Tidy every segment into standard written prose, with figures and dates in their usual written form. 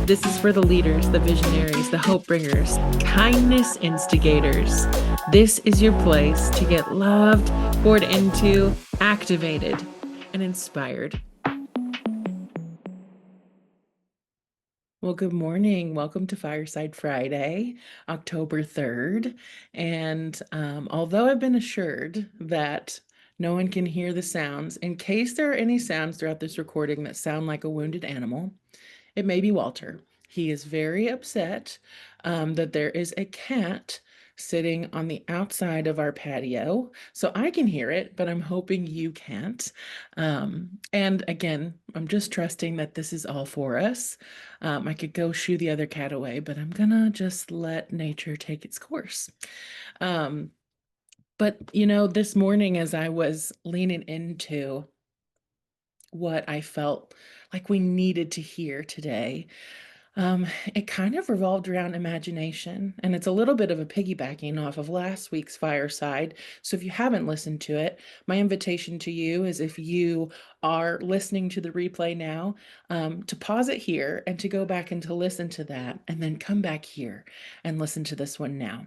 This is for the leaders, the visionaries, the hope bringers, kindness instigators. This is your place to get loved, poured into, activated, and inspired. Well, good morning. Welcome to Fireside Friday, October 3rd. And although I've been assured that no one can hear the sounds, in case there are any sounds throughout this recording that sound like a wounded animal, it may be Walter. He is very upset that there is a cat sitting on the outside of our patio. So I can hear it, but I'm hoping you can't. And again, I'm just trusting that this is all for us. I could go shoo the other cat away, but I'm gonna just let nature take its course. But this morning as I was leaning into what I felt like we needed to hear today, it kind of revolved around imagination, and it's a little bit of a piggybacking off of last week's fireside. So if you haven't listened to it, my invitation to you is, if you are listening to the replay now, to pause it here and to go back and to listen to that, and then come back here and listen to this one now.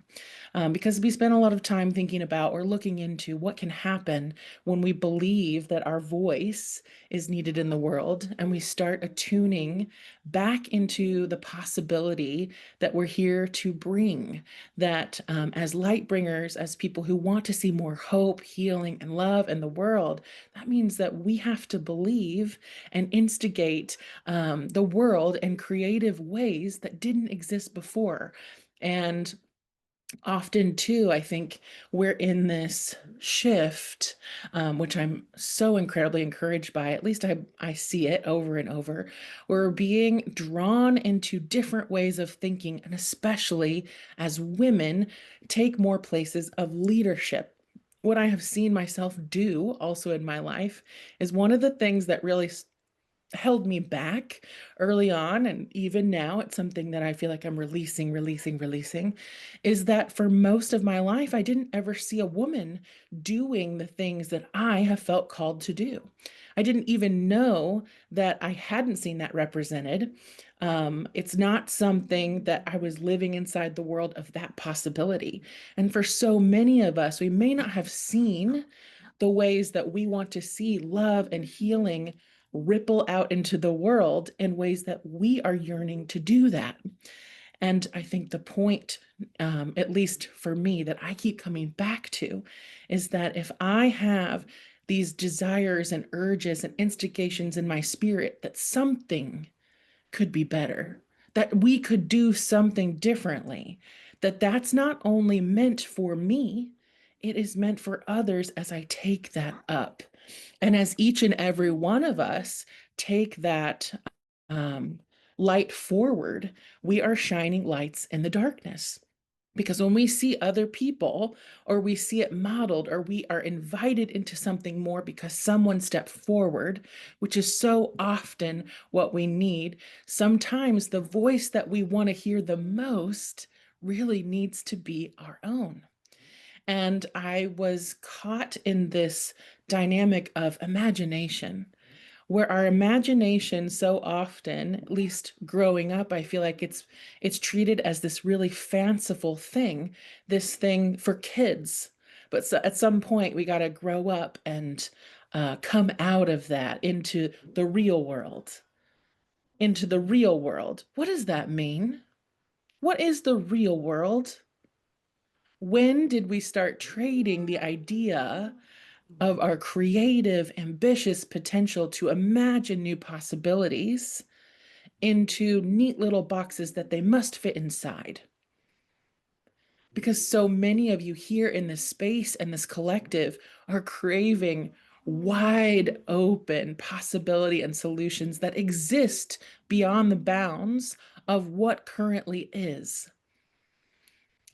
Because we spent a lot of time thinking about or looking into what can happen when we believe that our voice is needed in the world, and we start attuning back into the possibility that we're here to bring, that as light bringers, as people who want to see more hope, healing, and love in the world, that means that we have to believe and instigate the world in creative ways that didn't exist before. And often too, I think we're in this shift, which I'm so incredibly encouraged by. At least I see it over and over. We're being drawn into different ways of thinking, and especially as women take more places of leadership. What I have seen myself do also in my life is one of the things that really held me back early on, and even now it's something that I feel like I'm releasing, is that for most of my life I didn't ever see a woman doing the things that I have felt called to do. I didn't even know that I hadn't seen that represented. It's not something that I was living inside the world of that possibility. And for so many of us, we may not have seen the ways that we want to see love and healing ripple out into the world in ways that we are yearning to do that. And I think the point, at least for me, that I keep coming back to is that if I have these desires and urges and instigations in my spirit that something could be better, that we could do something differently, that's not only meant for me, it is meant for others as I take that up. And as each and every one of us take that um, light forward, we are shining lights in the darkness. Because when we see other people, or we see it modeled, or we are invited into something more because someone stepped forward, which is so often what we need, sometimes the voice that we want to hear the most really needs to be our own. And I was caught in this dynamic of imagination, where our imagination so often, at least growing up, I feel like it's treated as this really fanciful thing, this thing for kids. But so at some point, we got to grow up and come out of that into the real world. Into the real world. What does that mean? What is the real world? When did we start trading the idea of our creative, ambitious potential to imagine new possibilities into neat little boxes that they must fit inside? Because so many of you here in this space and this collective are craving wide open possibility and solutions that exist beyond the bounds of what currently is.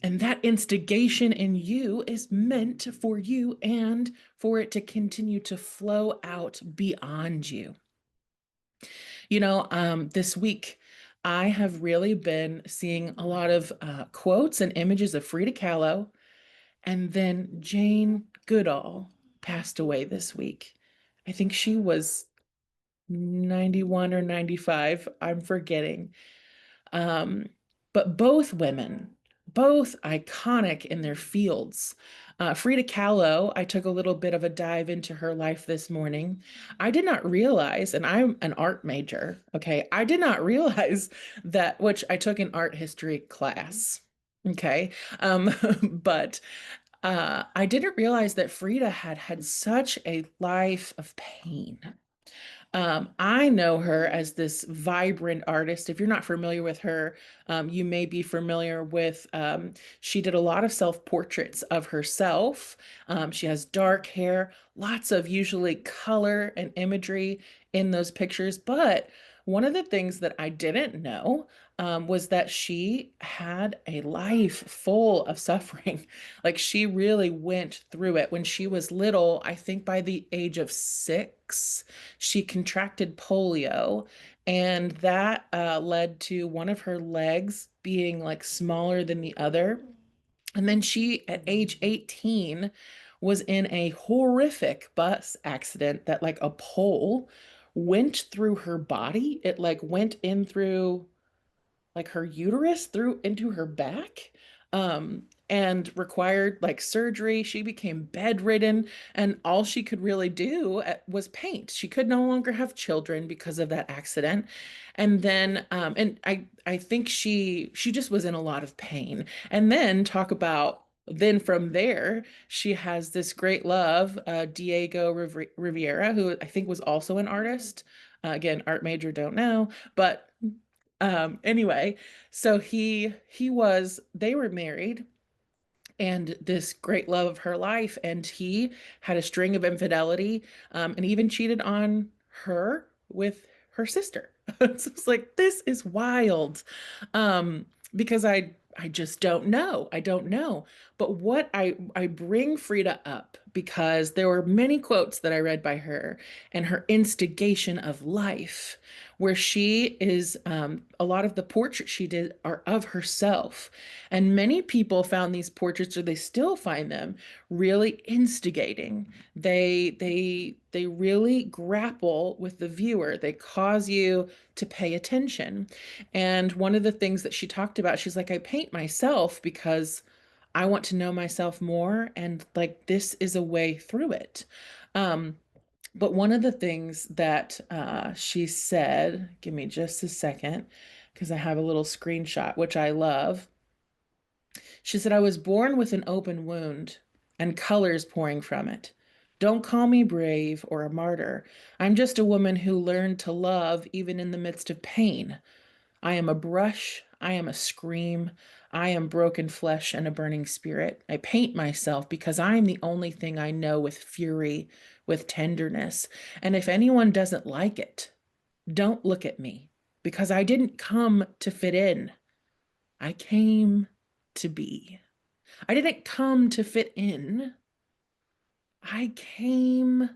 And that instigation in you is meant for you and for it to continue to flow out beyond you. This week, I have really been seeing a lot of quotes and images of Frida Kahlo, and then Jane Goodall passed away this week. I think she was 91 or 95. I'm forgetting. Um, but both women, both iconic in their fields. Frida Kahlo, I took a little bit of a dive into her life this morning. I did not realize, and I'm an art major, okay, I did not realize that, which I took an art history class. Okay. Um, but I didn't realize that Frida had had such a life of pain. I know her as this vibrant artist. If you're not familiar with her, you may be familiar with, she did a lot of self-portraits of herself. She has dark hair, lots of usually color and imagery in those pictures. But one of the things that I didn't know was that she had a life full of suffering. Like she really went through it when she was little. I think by the age of 6 she contracted polio, and that led to one of her legs being like smaller than the other. And then she, at age 18, was in a horrific bus accident that like a pole went through her body. It like went in through like her uterus through into her back, and required like surgery. She became bedridden, and all she could really do was paint. She could no longer have children because of that accident. And then and I think she just was in a lot of pain. And then talk about, then from there she has this great love, Diego Riviera, who I think was also an artist. Again, art major, don't know, but anyway, so he was, they were married, and this great love of her life, and he had a string of infidelity, and even cheated on her with her sister. So it's like, this is wild. Because I just don't know. I don't know. But what I bring Frida up because there were many quotes that I read by her and her instigation of life, where she is, a lot of the portraits she did are of herself. And many people found these portraits, or they still find them, really instigating. They really grapple with the viewer. They cause you to pay attention. And one of the things that she talked about, she's like, I paint myself because I want to know myself more, and like this is a way through it. Um, but one of the things that she said, give me just a second, because I have a little screenshot, which I love. She said, I was born with an open wound and colors pouring from it. Don't call me brave or a martyr. I'm just a woman who learned to love even in the midst of pain. I am a brush. I am a scream. I am broken flesh and a burning spirit. I paint myself because I am the only thing I know with fury, with tenderness. And if anyone doesn't like it, don't look at me because I didn't come to fit in. I came to be. I didn't come to fit in. I came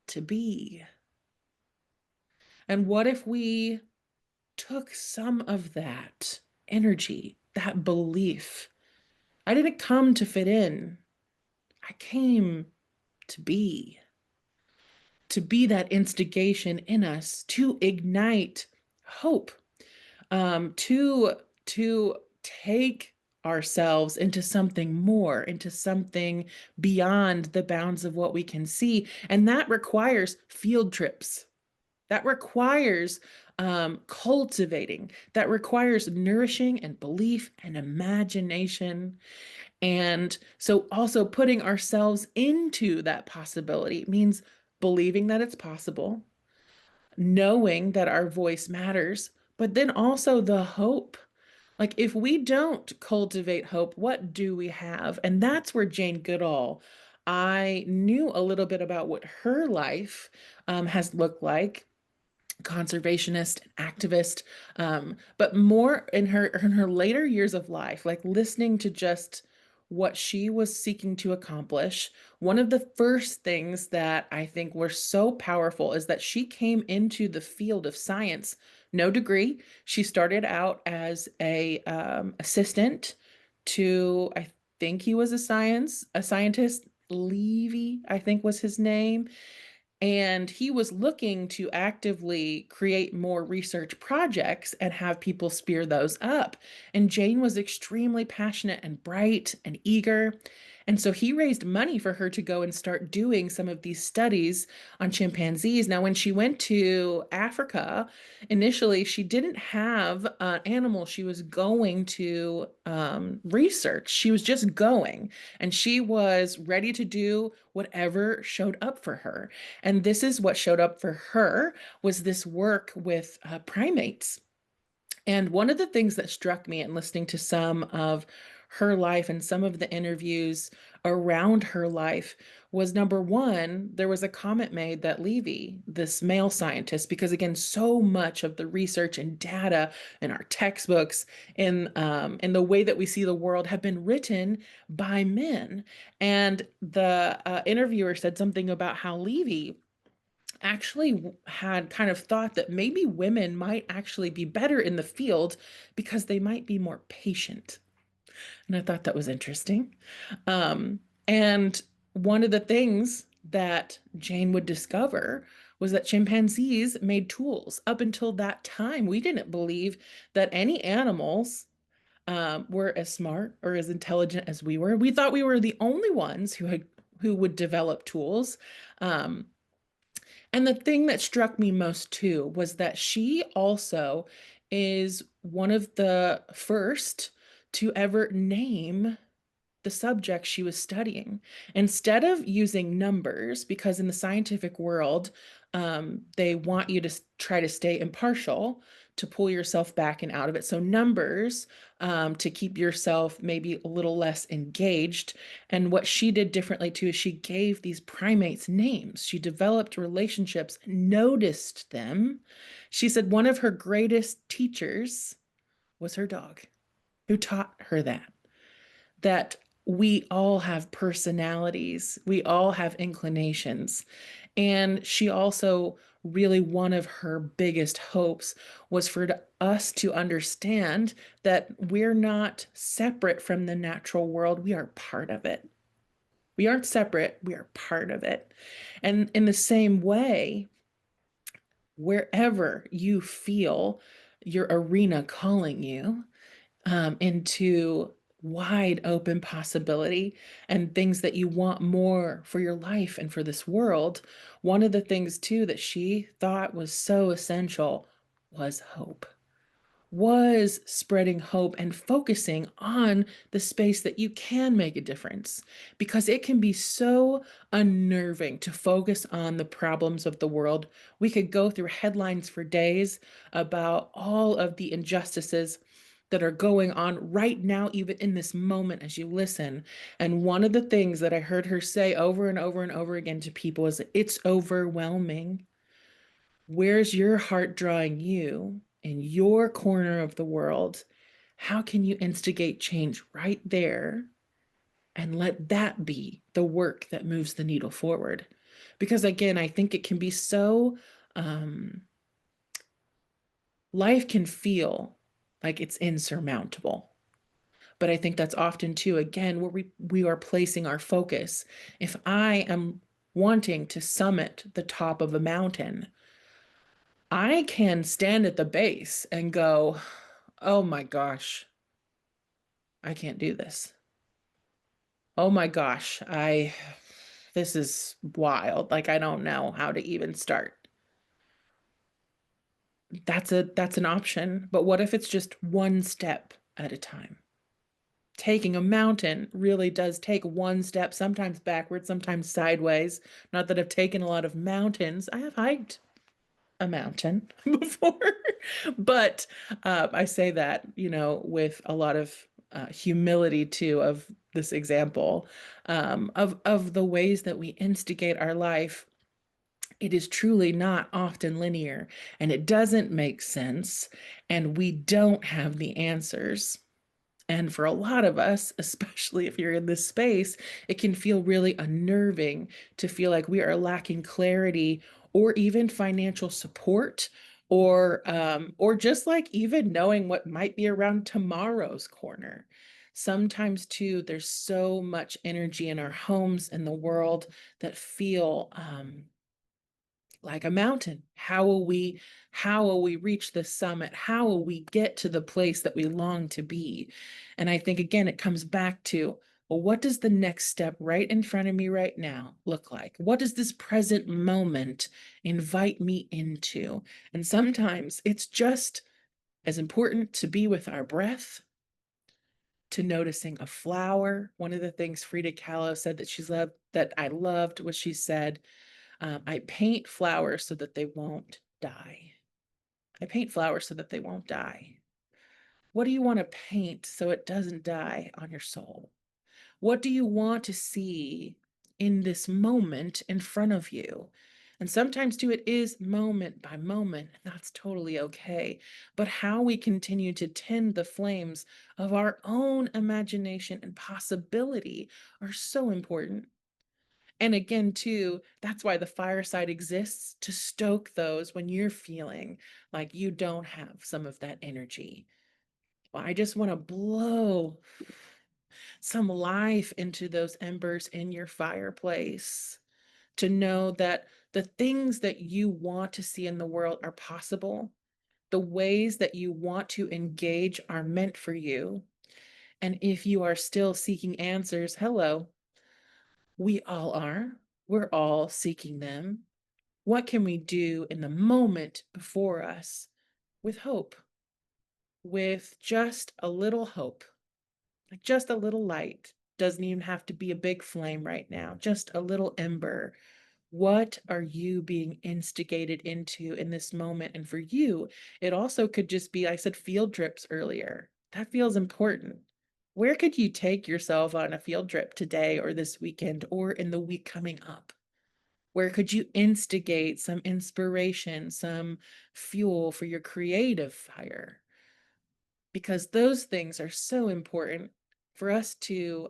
to be. And what if we took some of that energy, that belief? I didn't come to fit in. I came to be that instigation in us to ignite hope, to take ourselves into something more, into something beyond the bounds of what we can see. And that requires field trips. That requires cultivating. That requires nourishing and belief and imagination. And so also putting ourselves into that possibility means believing that it's possible, knowing that our voice matters, but then also the hope. Like, if we don't cultivate hope, what do we have? And that's where Jane Goodall, I knew a little bit about what her life has looked like, conservationist and activist, but more in her later years of life, like listening to just what she was seeking to accomplish. One of the first things that I think were so powerful is that she came into the field of science, no degree. She started out as a assistant to, I think he was a scientist. Levy, I think was his name. And he was looking to actively create more research projects and have people spear those up. And Jane was extremely passionate and bright and eager. And so he raised money for her to go and start doing some of these studies on chimpanzees. Now, when she went to Africa, initially she didn't have an animal she was going to research. She was just going, and she was ready to do whatever showed up for her. And this is what showed up for her, was this work with primates. And one of the things that struck me in listening to some of her life and some of the interviews around her life was, number one, there was a comment made that Levy, this male scientist, because again, so much of the research and data in our textbooks, in the way that we see the world, have been written by men. And the interviewer said something about how Levy actually had kind of thought that maybe women might actually be better in the field because they might be more patient. And I thought that was interesting. And one of the things that Jane would discover was that chimpanzees made tools. Up until that time, we didn't believe that any animals were as smart or as intelligent as we were. We thought we were the only ones who would develop tools. Um, and the thing that struck me most too was that she also is one of the first to ever name the subject she was studying. Instead of using numbers, because in the scientific world, they want you to try to stay impartial, to pull yourself back and out of it. So numbers, to keep yourself maybe a little less engaged. And what she did differently too is she gave these primates names. She developed relationships, noticed them. She said one of her greatest teachers was her dog, who taught her that we all have personalities, we all have inclinations. And she also, really, one of her biggest hopes was for us to understand that we're not separate from the natural world, we are part of it. We aren't separate, we are part of it. And in the same way, wherever you feel your arena calling you, into wide open possibility and things that you want more for your life and for this world. One of the things, too, that she thought was so essential was hope, was spreading hope and focusing on the space that you can make a difference, because it can be so unnerving to focus on the problems of the world. We could go through headlines for days about all of the injustices that are going on right now, even in this moment as you listen. And one of the things that I heard her say over and over and over again to people is, it's overwhelming. Where's your heart drawing you in your corner of the world? How can you instigate change right there and let that be the work that moves the needle forward? Because again, I think it can be so, life can feel like it's insurmountable. But I think that's often too, again, where we are placing our focus. If I am wanting to summit the top of a mountain, I can stand at the base and go, oh my gosh, I can't do this. Oh my gosh, this is wild. Like, I don't know how to even start. That's an option. But what if it's just one step at a time? Taking a mountain really does take one step, sometimes backwards, sometimes sideways. Not that I've taken a lot of mountains. I have hiked a mountain before. But I say that, with a lot of humility too, of this example, of the ways that we instigate our life. It is truly not often linear, and it doesn't make sense, and we don't have the answers. And for a lot of us, especially if you're in this space, it can feel really unnerving to feel like we are lacking clarity or even financial support, or just like even knowing what might be around tomorrow's corner. Sometimes too, there's so much energy in our homes and the world that feel like a mountain. How will we reach the summit? How will we get to the place that we long to be? And I think again it comes back to, well, what does the next step right in front of me right now look like? What does this present moment invite me into? And sometimes it's just as important to be with our breath, to noticing a flower. One of the things Frida Kahlo said that she's loved, that I loved, was she said, I paint flowers so that they won't die. I paint flowers so that they won't die. What do you want to paint so it doesn't die on your soul? What do you want to see in this moment in front of you? And sometimes, too, it is moment by moment. And that's totally okay. But how we continue to tend the flames of our own imagination and possibility are so important. And again, too, that's why the fireside exists, to stoke those when you're feeling like you don't have some of that energy. Well, I just want to blow some life into those embers in your fireplace, to know that the things that you want to see in the world are possible. The ways that you want to engage are meant for you. And if you are still seeking answers, hello, we all are. We're all seeking them. What can we do in the moment before us with hope? With just a little hope, like just a little light. Doesn't even have to be a big flame right now, just a little ember. What are you being instigated into in this moment? And for you, it also could just be, I said field trips earlier. That feels important. Where could you take yourself on a field trip today or this weekend or in the week coming up? Where could you instigate some inspiration, some fuel for your creative fire? Because those things are so important for us to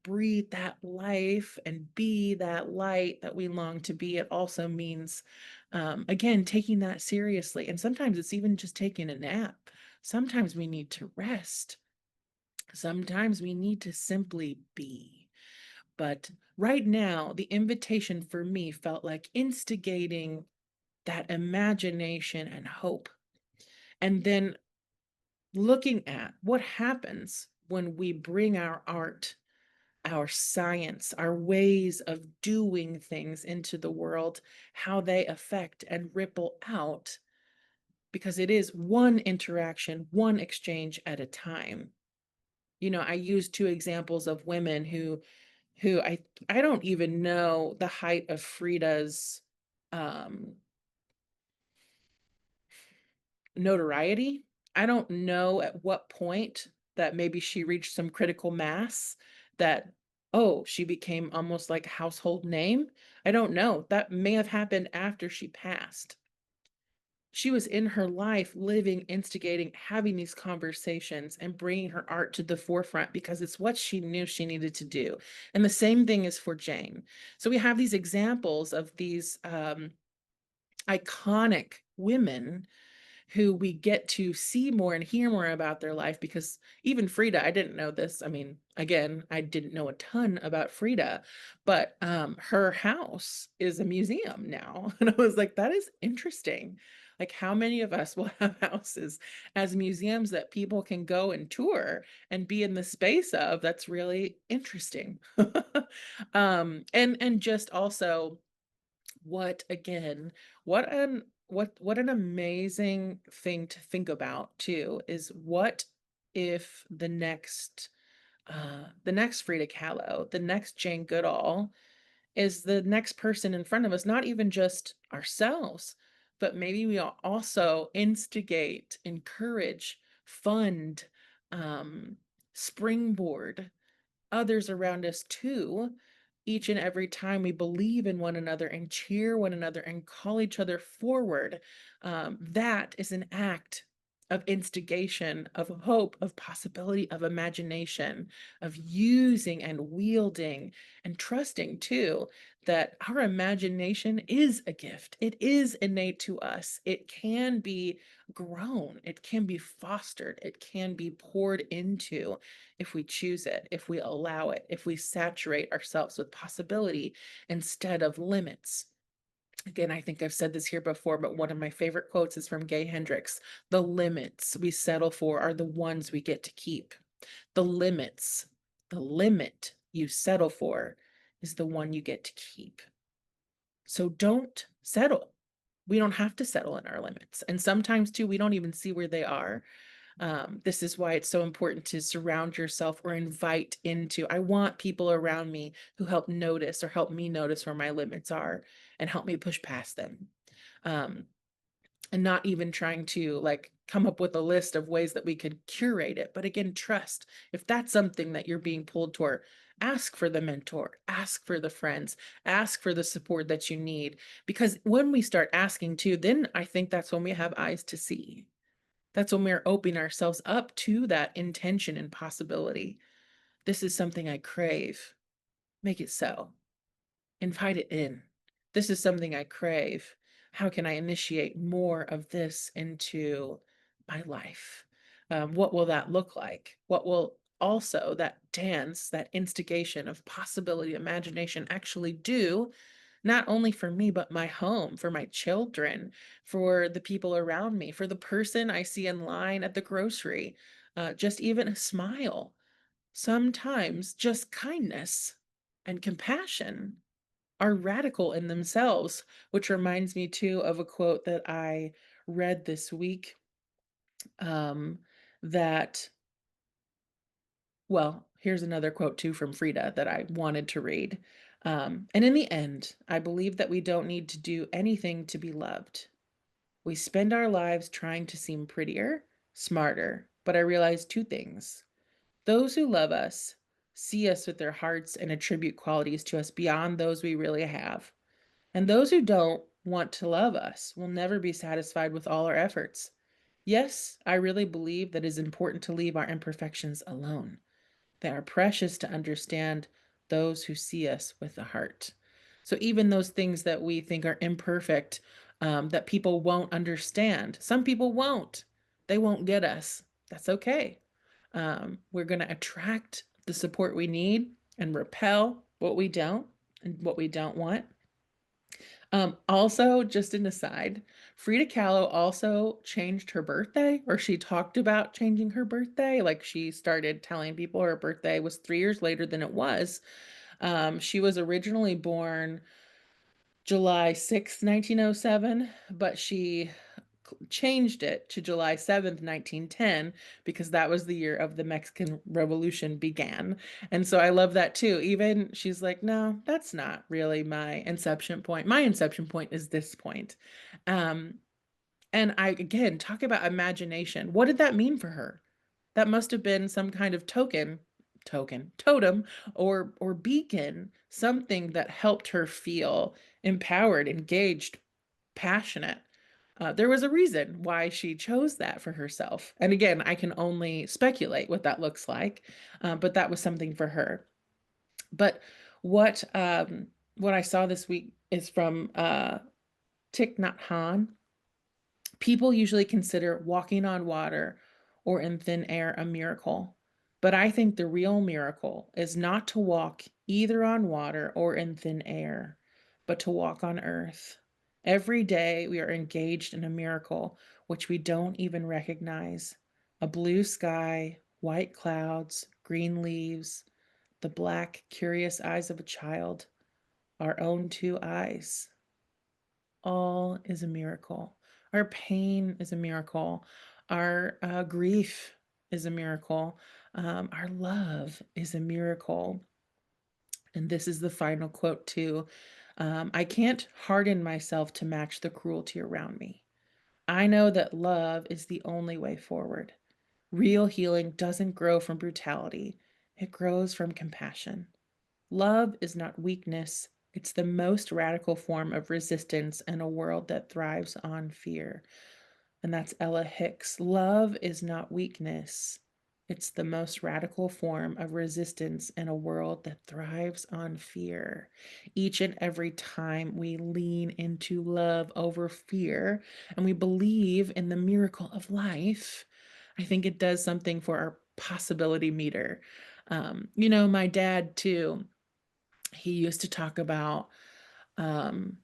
breathe that life and be that light that we long to be. It also means, again, taking that seriously. And sometimes it's even just taking a nap. Sometimes we need to rest. Sometimes we need to simply be. But right now, the invitation for me felt like instigating that imagination and hope. And then looking at what happens when we bring our art, our science, our ways of doing things into the world, how they affect and ripple out, because it is one interaction, one exchange at a time. I use two examples of women who I don't even know the height of Frida's um notoriety. I don't know at what point that maybe she reached some critical mass that, oh, she became almost like a household name. I don't know. That may have happened after she passed. She was in her life living, instigating, having these conversations and bringing her art to the forefront because it's what she knew she needed to do. And the same thing is for Jane. So we have these examples of these iconic women who we get to see more and hear more about their life, because even Frida, I didn't know this. I mean, again, I didn't know a ton about Frida, but her house is a museum now. And I was like, that is interesting. Like, how many of us will have houses as museums that people can go and tour and be in the space of? That's really interesting. And just also, what again, what an amazing thing to think about too, is what if the next Frida Kahlo, the next Jane Goodall, is the next person in front of us, not even just ourselves, but maybe we also instigate, encourage, fund, um, springboard others around us too, each and every time we believe in one another and cheer one another and call each other forward. That is an act of instigation, of hope, of possibility, of imagination, of using and wielding and trusting too that our imagination is a gift. It is innate to us. It can be grown, it can be fostered, it can be poured into if we choose it, if we allow it, if we saturate ourselves with possibility instead of limits. Again, I think I've said this here before, but one of my favorite quotes is from Gay Hendricks. The limits we settle for are the ones we get to keep. The limits, the limit you settle for is the one you get to keep. So don't settle. We don't have to settle in our limits. And sometimes, too, we don't even see where they are. This is why it's so important to surround yourself or invite into. I want people around me who help notice or help me notice where my limits are and help me push past them. Um, and not even trying to like come up with a list of ways that we could curate it. But again, trust. If that's something that you're being pulled toward, ask for the mentor, ask for the friends, ask for the support that you need. Because when we start asking too, then I think that's when we have eyes to see. That's when we're opening ourselves up to that intention and possibility. This is something I crave. Make it so. Invite it in. This is something I crave. How can I initiate more of this into my life? What will that look like? What will also that dance, that instigation of possibility, imagination actually do, not only for me, but my home, for my children, for the people around me, for the person I see in line at the grocery, just even a smile, sometimes just kindness and compassion are radical in themselves, which reminds me too of a quote that I read this week. Um, that, well, here's another quote too from Frida that I wanted to read. And in the end, I believe that we don't need to do anything to be loved. We spend our lives trying to seem prettier, smarter, but I realized two things. Those who love us see us with their hearts and attribute qualities to us beyond those we really have. And those who don't want to love us will never be satisfied with all our efforts. Yes, I really believe that it is important to leave our imperfections alone. They are precious to understand those who see us with the heart. So even those things that we think are imperfect, that people won't understand, some people won't. They won't get us. That's okay. We're going to attract the support we need and repel what we don't and what we don't want. Also, just an aside, Frida Kahlo also changed her birthday, or she talked about changing her birthday. Like she started telling people her birthday was 3 years later than it was. She was originally born July 6th, 1907, but she changed it to July 7th, 1910, because that was the year of the Mexican Revolution began. And so I love that too. Even she's like, no, that's not really my inception point. My inception point is this point. Um, and I, again, talk about imagination. What did that mean for her? That must have been some kind of totem, or beacon, something that helped her feel empowered, engaged, passionate. There was a reason why she chose that for herself. And again, I can only speculate what that looks like, but that was something for her. But what what I saw this week is from Thich Nhat Hanh. People usually consider walking on water or in thin air a miracle. But I think the real miracle is not to walk either on water or in thin air, but to walk on earth. Every day we are engaged in a miracle which we don't even recognize. A blue sky, white clouds, green leaves, the black, curious eyes of a child, our own two eyes. All is a miracle. Our pain is a miracle. Our grief is a miracle. Our love is a miracle. And this is the final quote, too. I can't harden myself to match the cruelty around me. I know that love is the only way forward. Real healing doesn't grow from brutality, it grows from compassion. Love is not weakness, it's the most radical form of resistance in a world that thrives on fear. And that's Ella Hicks. Love is not weakness, it's the most radical form of resistance in a world that thrives on fear. Each and every time we lean into love over fear and we believe in the miracle of life, I think it does something for our possibility meter. My dad, too, he used to talk about um,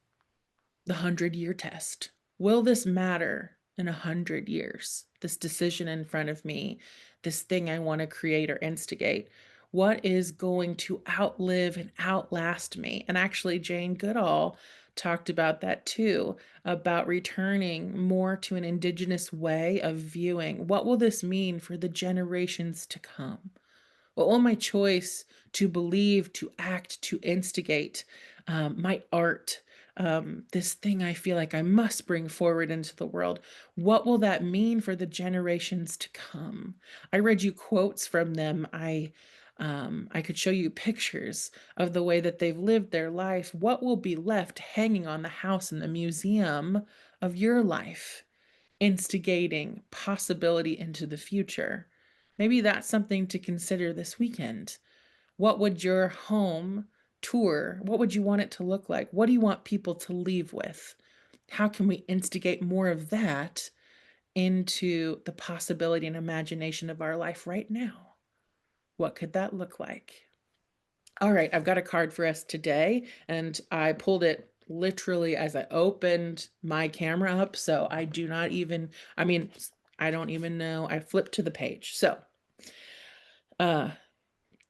the 100-year test. Will this matter in 100 years? This decision in front of me, this thing I want to create or instigate, what is going to outlive and outlast me? And actually, Jane Goodall talked about that too, about returning more to an indigenous way of viewing. What will this mean for the generations to come? What will my choice to believe, to act, to instigate, my art, this thing I feel like I must bring forward into the world, what will that mean for the generations to come? I read you quotes from them. I could show you pictures of the way that they've lived their life. What will be left hanging on the house in the museum of your life? Instigating possibility into the future. Maybe that's something to consider this weekend. What would your home tour, what would you want it to look like? What do you want people to leave with? How can we instigate more of that into the possibility and imagination of our life right now? What could that look like? All right, I've got a card for us today, and I pulled it literally as I opened my camera up, so I do not even, I mean, I don't even know. I flipped to the page. So, uh,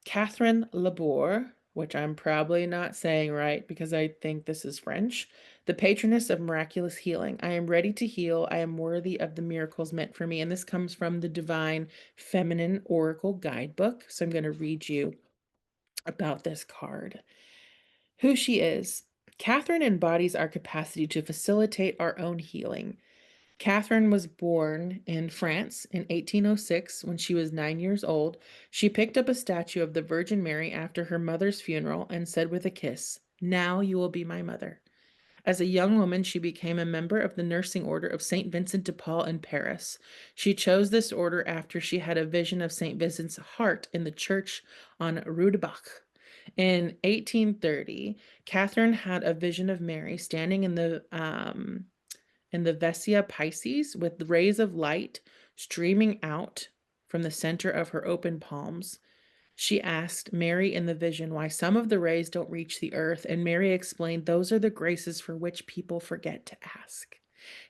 Catherine Labour, which I'm probably not saying right because I think this is French, the patroness of miraculous healing. I am ready to heal. I am worthy of the miracles meant for me. And this comes from the Divine Feminine Oracle Guidebook. So I'm going to read you about this card. Who she is. Catherine embodies our capacity to facilitate our own healing. Catherine was born in France in 1806 when she was 9 years old. She picked up a statue of the Virgin Mary after her mother's funeral and said with a kiss, "Now you will be my mother." As a young woman, she became a member of the nursing order of St. Vincent de Paul in Paris. She chose this order after she had a vision of St. Vincent's heart in the church on Rue de Bac. In 1830, Catherine had a vision of Mary standing in the Vessia Pisces with rays of light streaming out from the center of her open palms. She asked Mary in the vision why some of the rays don't reach the earth, and Mary explained those are the graces for which people forget to ask.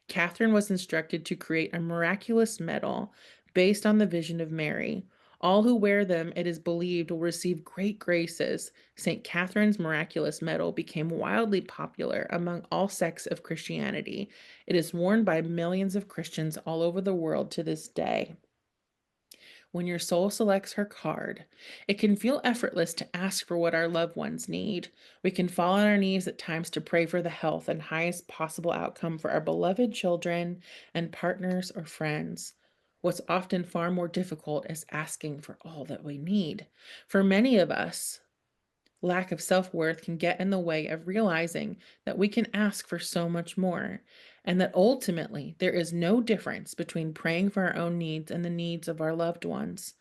Catherine was instructed to create a miraculous medal based on the vision of Mary. All who wear them, it is believed, will receive great graces. St. Catherine's miraculous medal became wildly popular among all sects of Christianity. It is worn by millions of Christians all over the world to this day. When your soul selects her card, it can feel effortless to ask for what our loved ones need. We can fall on our knees at times to pray for the health and highest possible outcome for our beloved children and partners or friends. What's often far more difficult is asking for all that we need. For many of us, lack of self worth can get in the way of realizing that we can ask for so much more, and that ultimately there is no difference between praying for our own needs and the needs of our loved ones.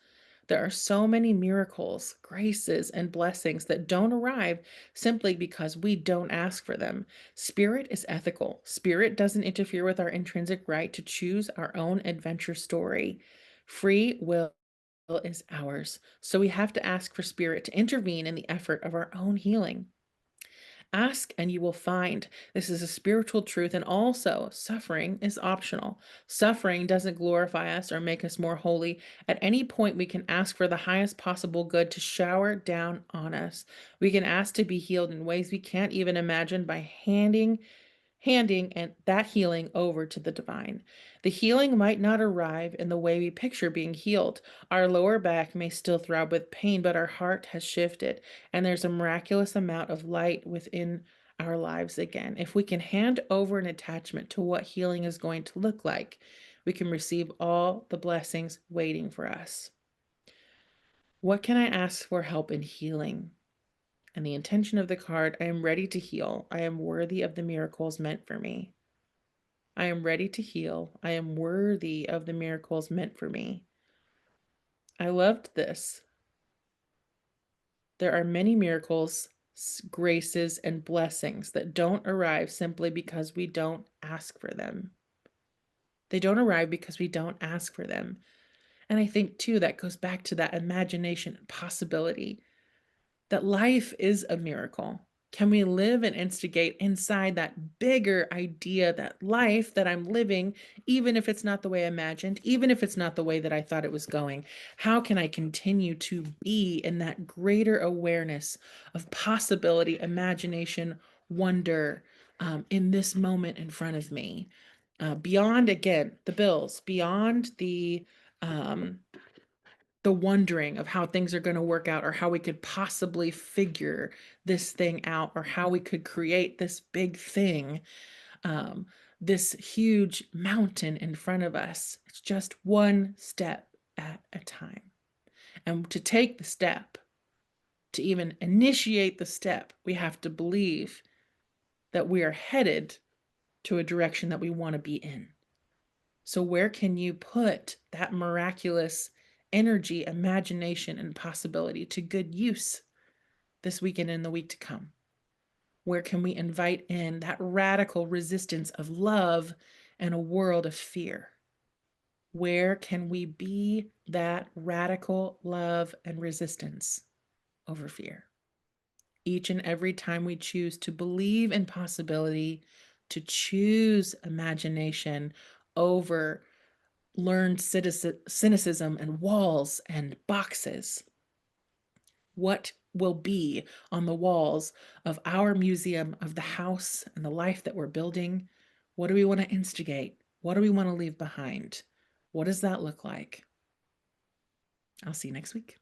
There are so many miracles, graces, and blessings that don't arrive simply because we don't ask for them. Spirit is ethical. Spirit doesn't interfere with our intrinsic right to choose our own adventure story. Free will is ours. So we have to ask for Spirit to intervene in the effort of our own healing. Ask and you will find. This is a spiritual truth, and also suffering is optional. Suffering doesn't glorify us or make us more holy. At any point, we can ask for the highest possible good to shower down on us. We can ask to be healed in ways we can't even imagine by handing and that healing over to the divine. The healing might not arrive in the way we picture being healed. Our lower back may still throb with pain, but our heart has shifted, and there's a miraculous amount of light within our lives again. If we can hand over an attachment to what healing is going to look like, we can receive all the blessings waiting for us. What can I ask for help in healing? And the intention of the card, I am ready to heal. I am worthy of the miracles meant for me. I am ready to heal. I am worthy of the miracles meant for me. I loved this. There are many miracles, graces, and blessings that don't arrive simply because we don't ask for them. They don't arrive because we don't ask for them. And I think, too, that goes back to that imagination and possibility that life is a miracle. Can we live and instigate inside that bigger idea, that life that I'm living, even if it's not the way I imagined, even if it's not the way that I thought it was going? How can I continue to be in that greater awareness of possibility, imagination, wonder in this moment in front of me? Beyond, again, the bills, beyond um, the wondering of how things are going to work out or how we could possibly figure this thing out or how we could create this big thing, um, this huge mountain in front of us. It's just one step at a time. And to take the step, to even initiate the step, we have to believe that we are headed to a direction that we want to be in. So, where can you put that miraculous energy, imagination, and possibility to good use this weekend and the week to come? Where can we invite in that radical resistance of love and a world of fear? Where can we be that radical love and resistance over fear? Each and every time we choose to believe in possibility, to choose imagination over learned cynicism and walls and boxes, what will be on the walls of our museum, of the house and the life that we're building? What do we want to instigate? What do we want to leave behind? What does that look like? I'll see you next week.